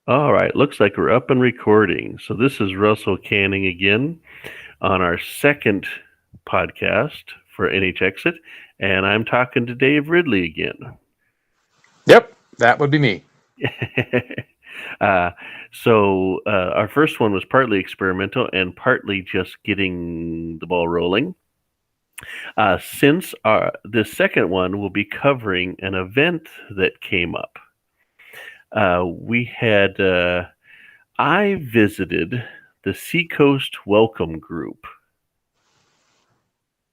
All right, looks like we're up and recording. So this is Russell Canning again on our second podcast for NHexit, and I'm talking to Dave Ridley again. Yep, that would be me. uh, so our first one was partly experimental and partly just getting the ball rolling. Since the second one will be covering an event that came up. We had I visited the Seacoast Welcome Group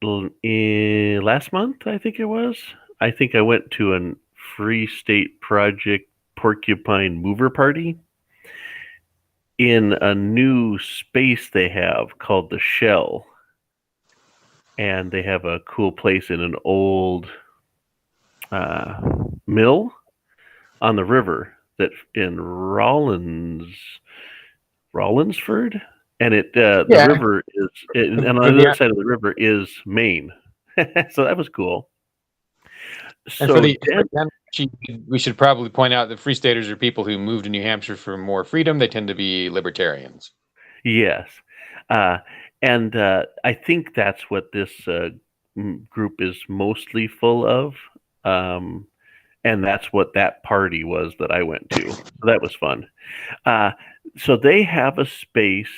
last month, I think it was. I think I went to a Free State Project Porcupine Mover Party in a new space they have called the Shell. And they have a cool place in an old mill on the river that in Rollinsford, and the river is, and on the other side of the river is Maine. So that was cool. And So we should probably point out that Free Staters are people who move to New Hampshire for more freedom. They tend to be libertarians. Yes, and I think that's what this group is mostly full of. And that's what that party was that I went to. So that was fun. So they have a space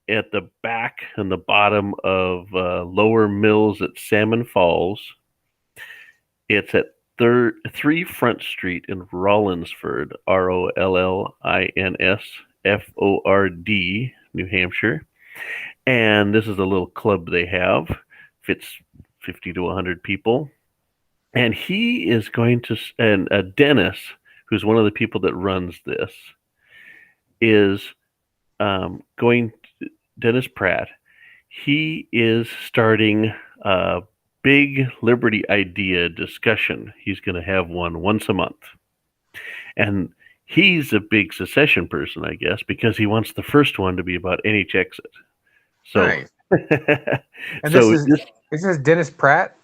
at the back and the bottom of Lower Mills at Salmon Falls. It's at 3 Front Street in Rollinsford, Rollinsford, New Hampshire. And this is a little club they have. Fits 50 to 100 people. And he is going to, and Dennis, who's one of the people that runs this, is Dennis Pratt. He is starting a big Liberty idea discussion. He's going to have one once a month. And he's a big secession person, I guess, because he wants the first one to be about NHexit. So, nice. And so this is Dennis Pratt?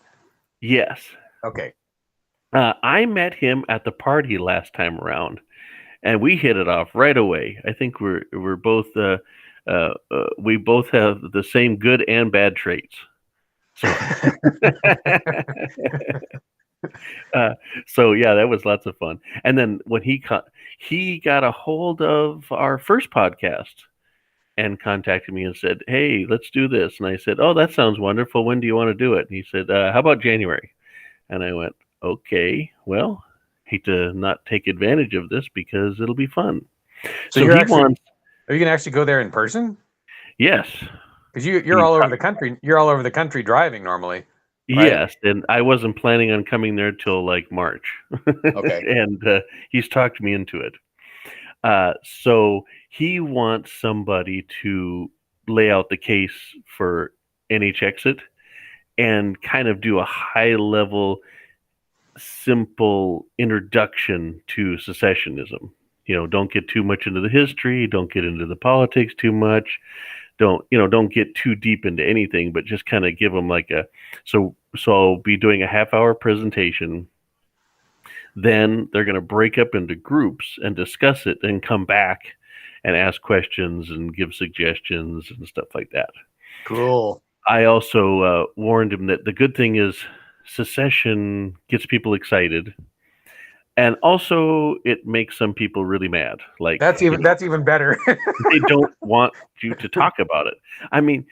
Yes. Okay. I met him at the party last time around, and we hit it off right away. I think we're both we both have the same good and bad traits. So, so yeah, that was lots of fun. And then when he got a hold of our first podcast and contacted me and said, "Hey, let's do this." And I said, "Oh, that sounds wonderful. When do you want to do it?" And he said, "How about January?" And I went, "Okay, well, hate to not take advantage of this because it'll be fun." So are you going to actually go there in person? Yes. Because you're all over the country. You're all over the country driving normally. Right? Yes, and I wasn't planning on coming there till like March. Okay. And he's talked me into it. So he wants somebody to lay out the case for NHexit and kind of do a high-level, simple introduction to secessionism. Don't get too much into the history, don't get into the politics too much, don't get too deep into anything, but just kind of give them like so I'll be doing a half-hour presentation. Then they're going to break up into groups and discuss it and come back and ask questions and give suggestions and stuff like that. Cool. I also warned him that the good thing is secession gets people excited, and also it makes some people really mad. Like that's even better. They don't want you to talk about it. I mean,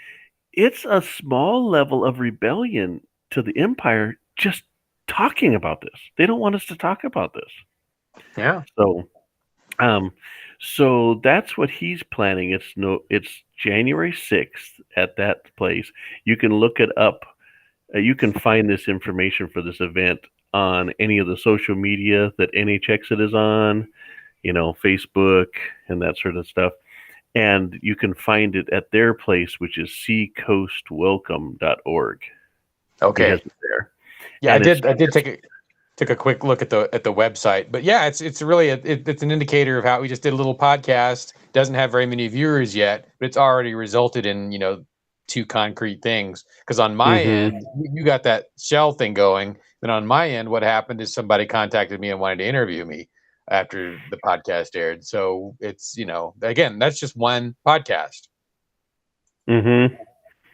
it's a small level of rebellion to the empire just talking about this. They don't want us to talk about this. Yeah. So that's what he's planning. It's January 6th at that place. You can look it up. You can find this information for this event on any of the social media that NHexit is on, Facebook and that sort of stuff. And you can find it at their place, which is seacoastwelcome.org. Okay. He has it there. Yeah, and I did take a quick look at the website, but yeah, it's really it's an indicator of how we just did a little podcast. Doesn't have very many viewers yet, but it's already resulted in 2 concrete things. Because on my end, you got that shell thing going. Then on my end, what happened is somebody contacted me and wanted to interview me. after the podcast aired. So it's, again, that's just one podcast. Mm-hmm.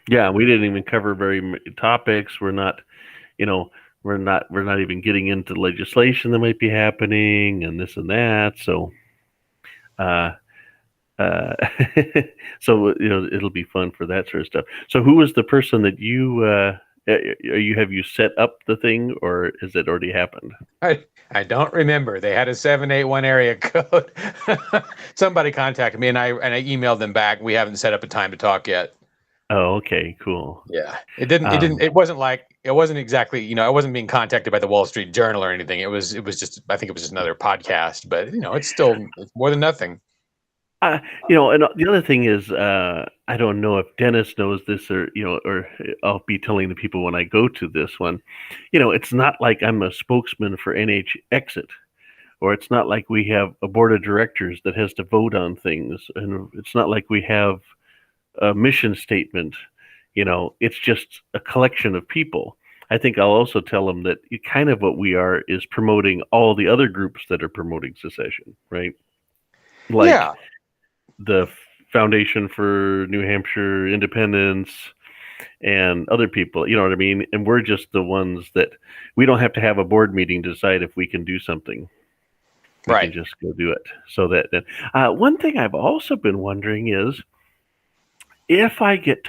Yeah, we didn't even cover very many topics. We're not, we're not even getting into legislation that might be happening and this and that. So, uh, uh, so it'll be fun for that sort of stuff. So, who was the person that have you set up the thing, or has it already happened? I don't remember. They had a 781 area code. Somebody contacted me, and I emailed them back. We haven't set up a time to talk yet. Oh, okay, cool. Yeah, it wasn't exactly, I wasn't being contacted by the Wall Street Journal or anything. It was just, I think it was just another podcast, but it's more than nothing. And the other thing is, I don't know if Dennis knows this, or I'll be telling the people when I go to this one. It's not like I'm a spokesman for NHexit, or it's not like we have a board of directors that has to vote on things, and it's not like we have a mission statement. It's just a collection of people. I think I'll also tell them that kind of what we are is promoting all the other groups that are promoting secession, right? Like the Foundation for New Hampshire Independence and other people, you know what I mean? And we're just the ones that we don't have to have a board meeting to decide if we can do something. We can just go do it. So that one thing I've also been wondering is, if I get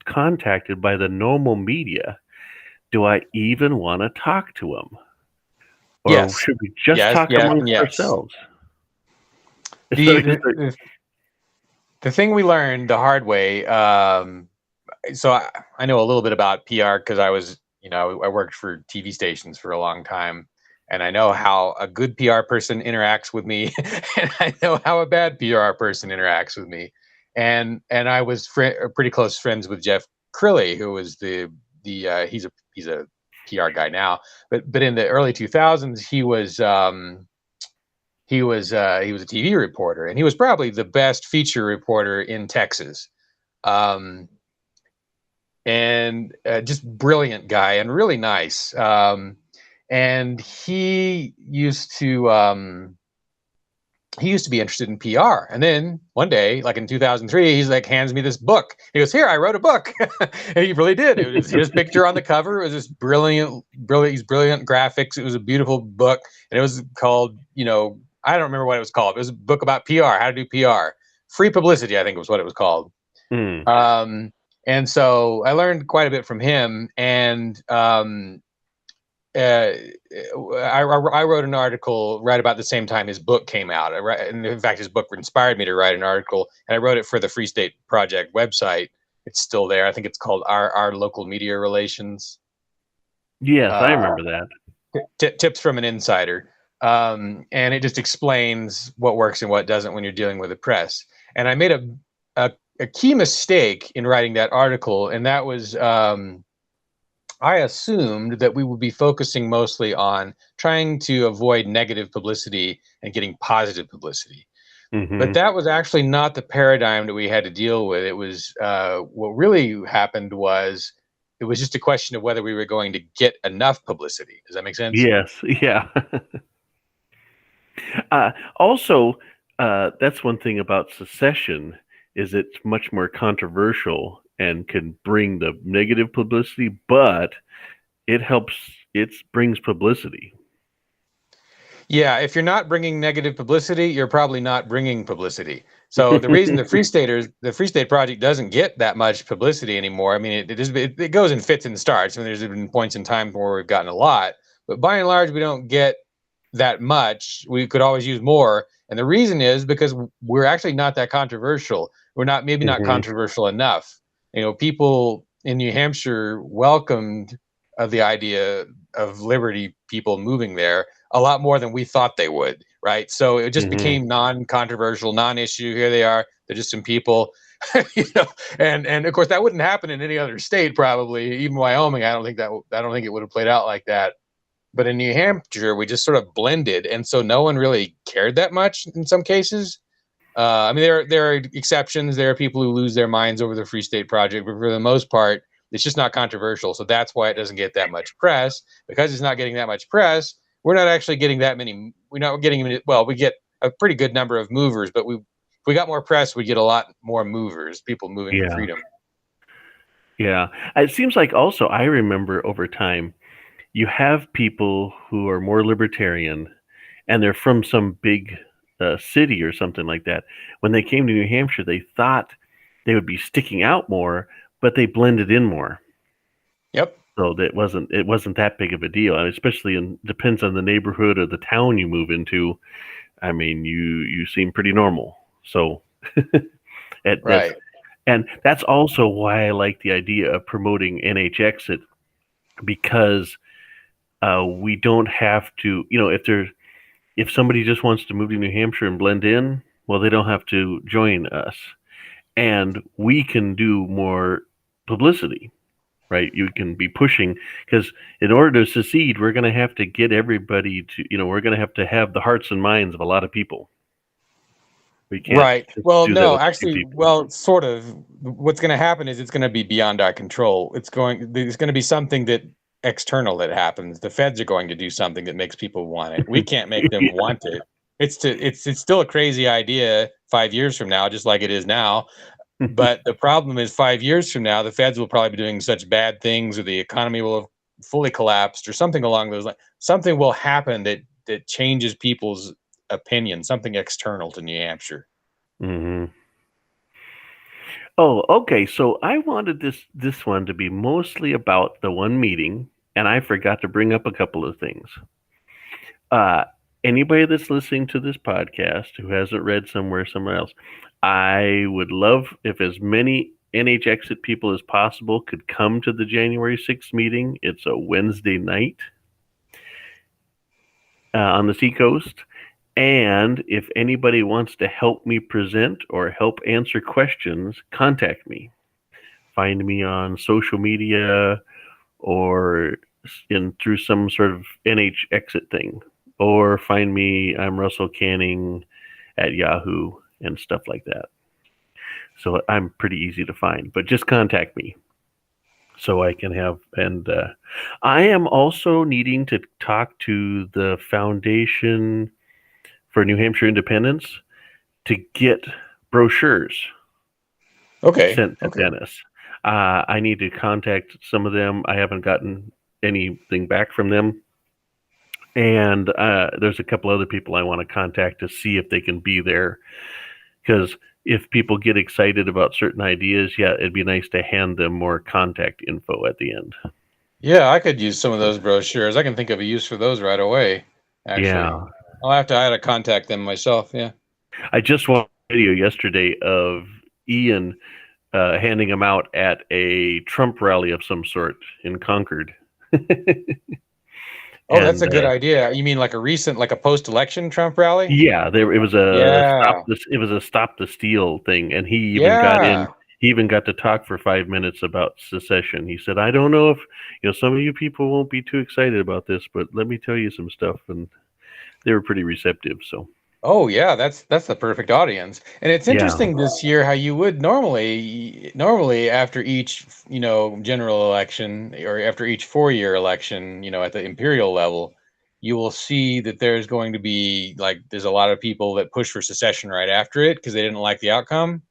contacted by the normal media, do I even want to talk to them? Or should we just talk amongst ourselves? The thing we learned the hard way, so I know a little bit about PR because I was, I worked for TV stations for a long time, and I know how a good PR person interacts with me, and I know how a bad PR person interacts with me. And I was pretty close friends with Jeff Crilly, who was he's a PR guy now, but in the early 2000s he was a TV reporter, and he was probably the best feature reporter in Texas, and just brilliant guy and really nice. And he used to be interested in PR. And then one day, like in 2003, he's like, hands me this book. He goes, "Here, I wrote a book." And he really did. It was his picture on the cover. It was this brilliant graphics. It was a beautiful book. And it was called, I don't remember what it was called. It was a book about PR, how to do PR. Free publicity, I think was what it was called. And so I learned quite a bit from him. And I wrote an article right about the same time his book came out. And in fact, his book inspired me to write an article, and I wrote it for the Free State Project website. It's still there. I think it's called Our Local Media Relations. Yes, I remember that. Tips from an insider. And it just explains what works and what doesn't when you're dealing with the press. And I made a key mistake in writing that article, and that was I assumed that we would be focusing mostly on trying to avoid negative publicity and getting positive publicity. Mm-hmm. But that was actually not the paradigm that we had to deal with. It was what really happened was it was just a question of whether we were going to get enough publicity. Does that make sense? Yes. Yeah. Also, that's one thing about secession is it's much more controversial and can bring the negative publicity, but it brings publicity. Yeah, if you're not bringing negative publicity, you're probably not bringing publicity. So the reason the Free State Project doesn't get that much publicity anymore, I mean, it goes in fits and starts. I mean, there's been points in time where we've gotten a lot, but by and large, we don't get that much. We could always use more. And the reason is because we're actually not that controversial. We're not controversial enough. People in New Hampshire welcomed the idea of liberty people moving there a lot more than we thought they would, right? So it just became non-controversial, non-issue. Here they are. They're just some people, and of course that wouldn't happen in any other state, probably. Even Wyoming, I don't think it would have played out like that. But in New Hampshire, we just sort of blended, and so no one really cared that much in some cases. I mean, there are exceptions. There are people who lose their minds over the Free State Project, but for the most part, it's just not controversial. So that's why it doesn't get that much press. Because it's not getting that much press, we're not actually getting that many. We're not getting well. We get a pretty good number of movers, but if we got more press, we get a lot more movers, people moving for Yeah. freedom. Yeah. It seems like also I remember over time, you have people who are more libertarian and they're from some big city or something like that. When they came to New Hampshire, they thought they would be sticking out more, but they blended in more. Yep. So that it wasn't that big of a deal. Especially depends on the neighborhood or the town you move into. I mean, you seem pretty normal. So Right. and that's also why I like the idea of promoting NHexit, because we don't have to, if somebody just wants to move to New Hampshire and blend in, well, they don't have to join us, and we can do more publicity, right? You can be pushing, because in order to succeed, we're going to have to get everybody to, we're going to have the hearts and minds of a lot of people. We can't Right. just Well, do that no, with a few actually, people. well, sort of. What's going to happen is it's going to be beyond our control. There's going to be something that external that happens. The feds are going to do something that makes people want it. We can't make them want it. It's still a crazy idea 5 years from now, just like it is now. But the problem is 5 years from now, the feds will probably be doing such bad things, or the economy will have fully collapsed, or something along those lines. Something will happen that changes people's opinion, something external to New Hampshire. Mm-hmm. Oh, okay. So I wanted this one to be mostly about the one meeting, and I forgot to bring up a couple of things. Anybody that's listening to this podcast who hasn't read somewhere else, I would love if as many NHexit people as possible could come to the January 6th meeting. It's a Wednesday night on the Seacoast. And if anybody wants to help me present or help answer questions, contact me. Find me on social media or through some sort of NHexit thing. Or find me, I'm Russell Canning at Yahoo and stuff like that. So I'm pretty easy to find, but just contact me so I can have. And I am also needing to talk to the Foundation for New Hampshire Independence to get brochures sent to Dennis. I need to contact some of them. I haven't gotten anything back from them. And there's a couple other people I want to contact to see if they can be there. Because if people get excited about certain ideas, yeah, it'd be nice to hand them more contact info at the end. Yeah, I could use some of those brochures. I can think of a use for those right away, actually. Yeah. I have to contact them myself, yeah. I just watched a video yesterday of Ian handing them out at a Trump rally of some sort in Concord. Oh, that's a good idea. You mean like a post-election Trump rally? Yeah, it was a stop the steal thing, and he even got to talk for 5 minutes about secession. He said, "I don't know if some of you people won't be too excited about this, but let me tell you some stuff," and they were pretty receptive. So. Oh yeah, that's the perfect audience. And it's interesting this year how you would normally after each, general election, or after each 4-year election, at the imperial level, you will see that there's going to be there's a lot of people that push for secession right after it because they didn't like the outcome.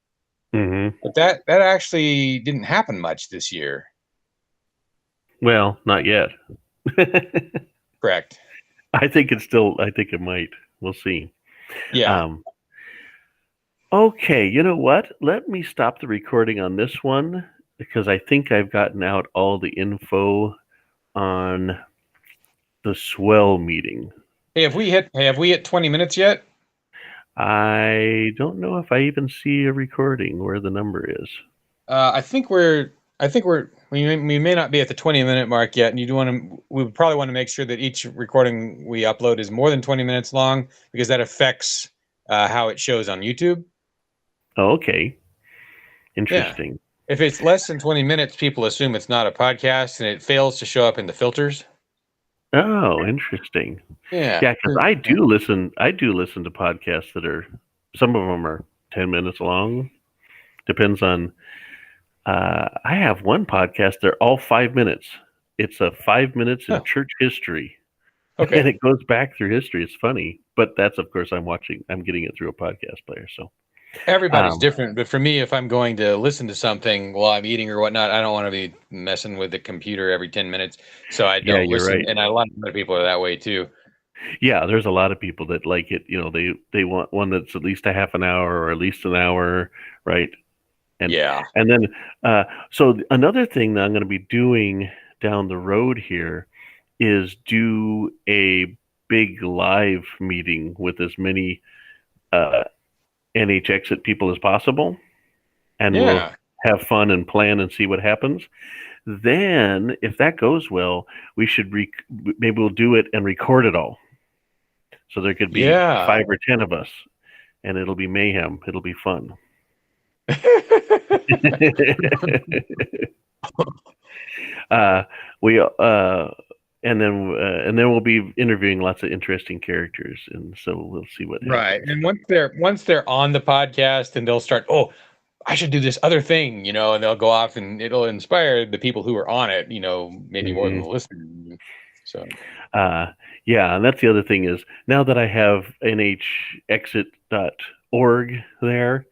Mm-hmm. But that actually didn't happen much this year. Well, not yet. Correct. I think it might. We'll see. Yeah. Okay, you know what? Let me stop the recording on this one because I think I've gotten out all the info on the swell meeting. Hey, have we hit 20 minutes yet? I don't know if I even see a recording where the number is. I think we may not be at the 20-minute mark yet, and we would probably want to make sure that each recording we upload is more than 20 minutes long, because that affects how it shows on YouTube. Oh, okay. Interesting. Yeah. If it's less than 20 minutes, people assume it's not a podcast, and it fails to show up in the filters. Oh, interesting. Yeah. Yeah, because I do listen to podcasts that some of them are 10 minutes long. Depends on. I have one podcast. They're all 5 minutes. It's a 5 minutes in church history. Okay. And it goes back through history. It's funny, but that's, of course, I'm getting it through a podcast player. So, Everybody's um, different, but for me, if I'm going to listen to something while I'm eating or whatnot, I don't want to be messing with the computer every 10 minutes. So I yeah, don't you're listen. right. And a lot of other people are that way too. Yeah, there's a lot of people that like it. They want one that's at least a half an hour or at least an hour, right? And Yeah. and then so another thing that I'm going to be doing down the road here is do a big live meeting with as many uh, NHexit people as possible, and we'll Yeah. have fun and plan and see what happens. Then, if that goes well, we should maybe we'll do it and record it all. So there could be Yeah. 5 or 10 of us, and it'll be mayhem. It'll be fun. uh, we and then we'll be interviewing lots of interesting characters, and so we'll see what Right. happens. And once they're on the podcast and they'll start, oh, I should do this other thing, and they'll go off and it'll inspire the people who are on it, maybe more than Hmm. the listeners. So Uh, yeah, and that's the other thing is now that I have NHexit.org there,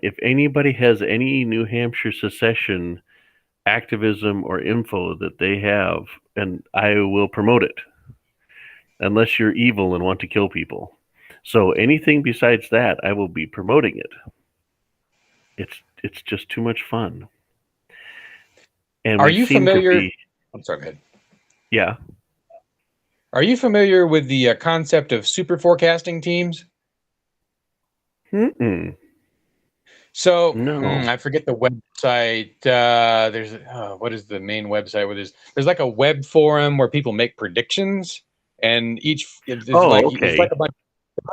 if anybody has any New Hampshire secession activism or info that they have, and I will promote it, unless you're evil and want to kill people. So anything besides that, I will be promoting it. It's just too much fun, and are we you seem to familiar? be. I'm sorry, go ahead. Yeah. Are you familiar with the concept of super forecasting teams? Mm-mm. So No. I forget the website. There's what is the main website where there's like a web forum where people make predictions, and each it's Oh, like it's okay. like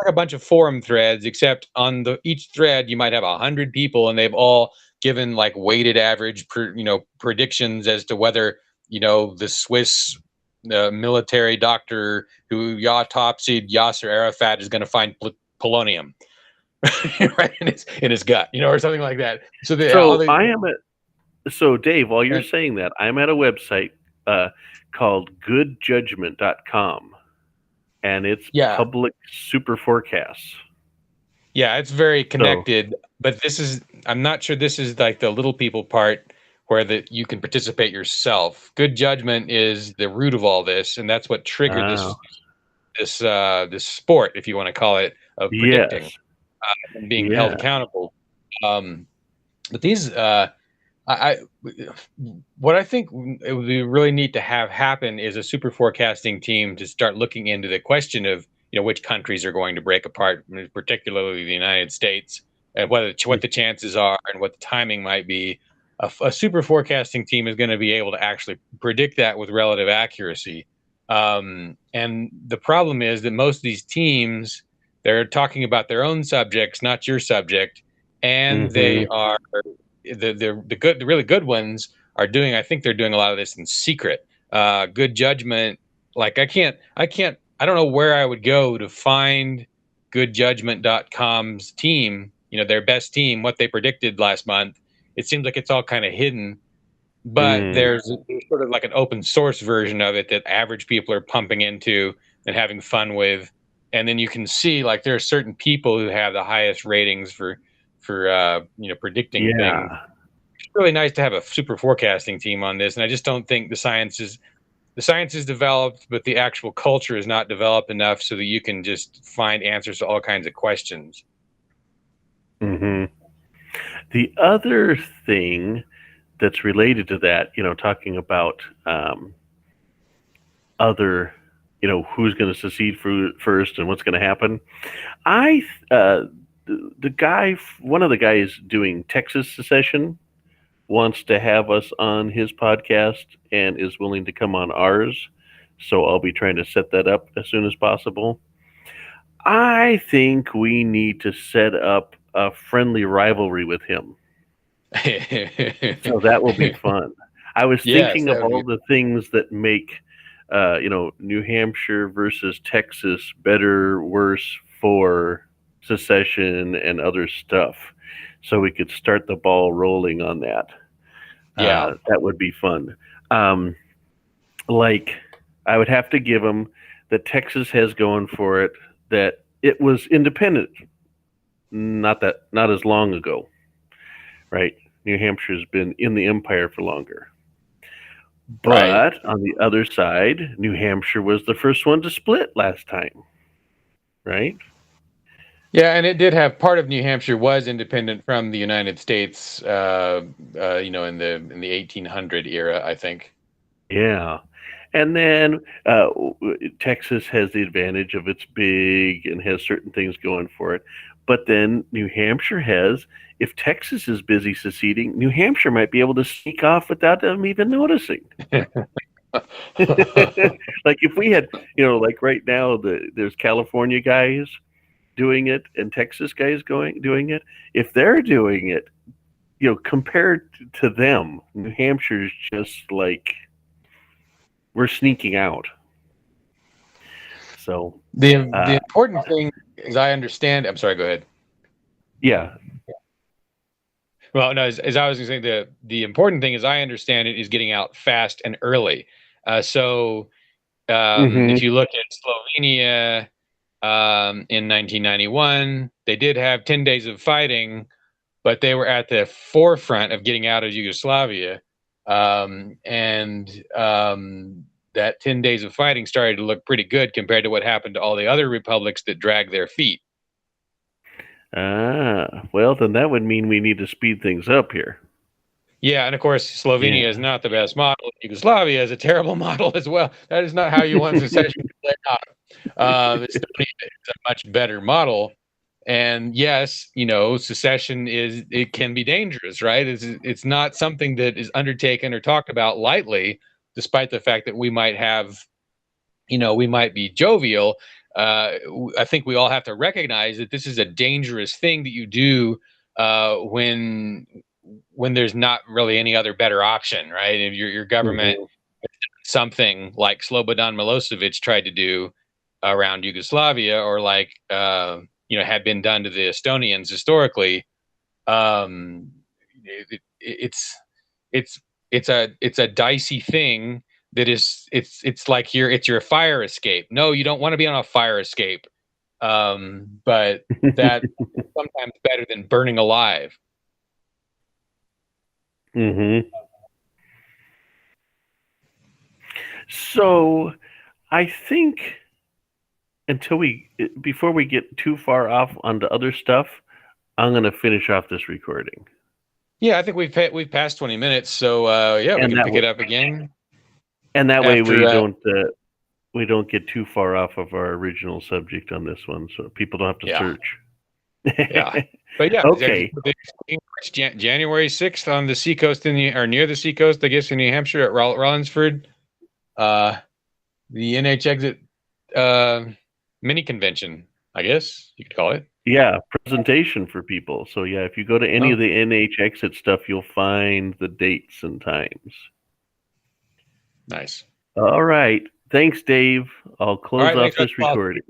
a bunch of forum threads, except on each thread you might have 100 people, and they've all given like weighted average predictions as to whether the Swiss military doctor who autopsied Yasser Arafat is going to find polonium right in his gut, or something like that. So all So the I am So, Dave, while you're and, saying that, I'm at a website called goodjudgment.com, and it's yeah, public super forecasts. yeah, it's very So, connected. But I'm not sure this is like the little people part where you can participate yourself. Good judgment is the root of all this, and that's what triggered uh, this sport, if you want to call it, of predicting yes, and being held yeah, accountable. But these I what I think it would be really neat to have happen is a super forecasting team to start looking into the question of which countries are going to break apart, particularly the United States, and what the chances are and what the timing might be. A super forecasting team is going to be able to actually predict that with relative accuracy. And the problem is that most of these teams, they're talking about their own subjects, not your subject, and mm-hmm, they are the really good ones are doing. I think they're doing a lot of this in secret. Good judgment. Like I don't know where I would go to find goodjudgment.com's team, their best team, what they predicted last month. It seems like it's all kind of hidden, but mm, there's sort of like an open source version of it that average people are pumping into and having fun with. And then you can see like there are certain people who have the highest ratings for predicting things. yeah, It's really nice to have a super forecasting team on this, and I just don't think the science is developed, but the actual culture is not developed enough so that you can just find answers to all kinds of questions. mm-hmm. The other thing that's related to that, talking about other, who's going to secede first and what's going to happen. I the guy, one of the guys doing Texas secession, wants to have us on his podcast and is willing to come on ours. So I'll be trying to set that up as soon as possible. I think we need to set up a friendly rivalry with him. So that will be fun. I was Yes, thinking that of would be. all the things that make, New Hampshire versus Texas better, worse for secession and other stuff. So we could start the ball rolling on that. Yeah. That would be fun. Um, like, I would have to give them that Texas has going for it that it was independent not as long ago, right? New Hampshire's been in the empire for longer. Right. But on the other side, New Hampshire was the first one to split last time, right? Yeah, and it did have part of New Hampshire was independent from the United States, in the 1800 era, I think. Yeah. And then Texas has the advantage of it's big and has certain things going for it. But then New Hampshire has, if Texas is busy seceding, New Hampshire might be able to sneak off without them even noticing. Like if we had, like right now, there's California guys doing it and Texas guys doing it. If they're doing it, compared to them, New Hampshire's just like we're sneaking out. So the important thing, as I understand, I'm sorry, go ahead. Yeah. Well, no, as I was going to say, the important thing, as I understand it, is getting out fast and early. If you look at Slovenia in 1991, they did have 10 days of fighting, but they were at the forefront of getting out of Yugoslavia. That 10 days of fighting started to look pretty good compared to what happened to all the other republics that dragged their feet. Well, then that would mean we need to speed things up here. Yeah, and of course, Slovenia is not the best model. Yugoslavia is a terrible model as well. That is not how you want secession to play out. It's a much better model. And yes, secession it can be dangerous, right? It's not something that is undertaken or talked about lightly, despite the fact that we might be jovial. I think we all have to recognize that this is a dangerous thing that you do when there's not really any other better option, right? If your government something like Slobodan Milosevic tried to do around Yugoslavia, or like had been done to the Estonians historically, it's a dicey thing. That is, it's like it's your fire escape. No, you don't want to be on a fire escape, but that is sometimes better than burning alive. So, I think before we get too far off onto other stuff, I'm going to finish off this recording. Yeah, I think we've passed 20 minutes, so we can pick it up again. And that way we don't get too far off of our original subject on this one, so people don't have to search. Yeah, but yeah, okay. January 6th on the seacoast or near the seacoast, I guess, in New Hampshire at Rollinsford. The NHexit mini convention, I guess you could call it. Yeah, presentation for people. So yeah, if you go to any of the NHexit stuff, you'll find the dates and times. Nice. All right. Thanks, Dave. I'll close off this recording.